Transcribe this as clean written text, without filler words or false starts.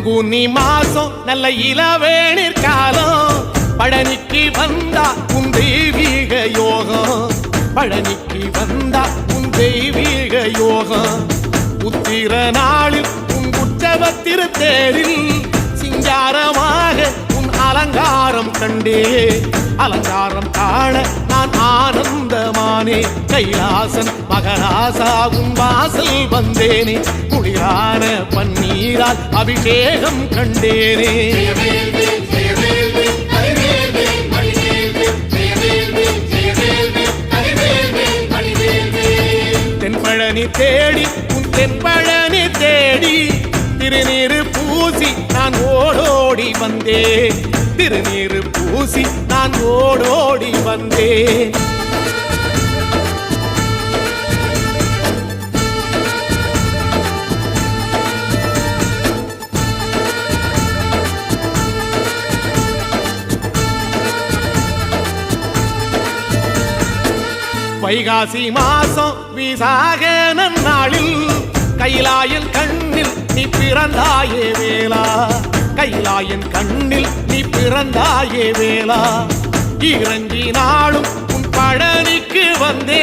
பங்குனி மாசம் நல்ல இளவேணிற் காலம் பழனிக்கு வந்தா உன் தெய்வீக யோகம் பழனிக்கு வந்தா உன் தெய்வீக யோகம் உத்திர நாளில் உன் உற்சவ திருத்தேரில் சிங்காரமாக உன் அலங்காரம் கண்டே அலங்காரம் காண நான் ஆனந்தமானே கைலாசன் மகராசா உன் வாசல் வந்தேனே குளிரான பன்னீரால் அபிஷேகம் கண்டேனே தென்பழனி தேடி உன் தென்பழனி தேடி திருநீரு பூசி நான் ஓடோடி வந்தேன் திருநீரு பூசி நான் ஓடோடி வந்தேன் வைகாசி மாசம் விசாக நன்னாளில் கைலாயன் கண்ணில் நீ பிறந்தாயே வேளா கைலாயன் கண்ணில் நீ பிறந்தாயே வேளா இறங்கி நாளும் உன் பழனிக்கு வந்தே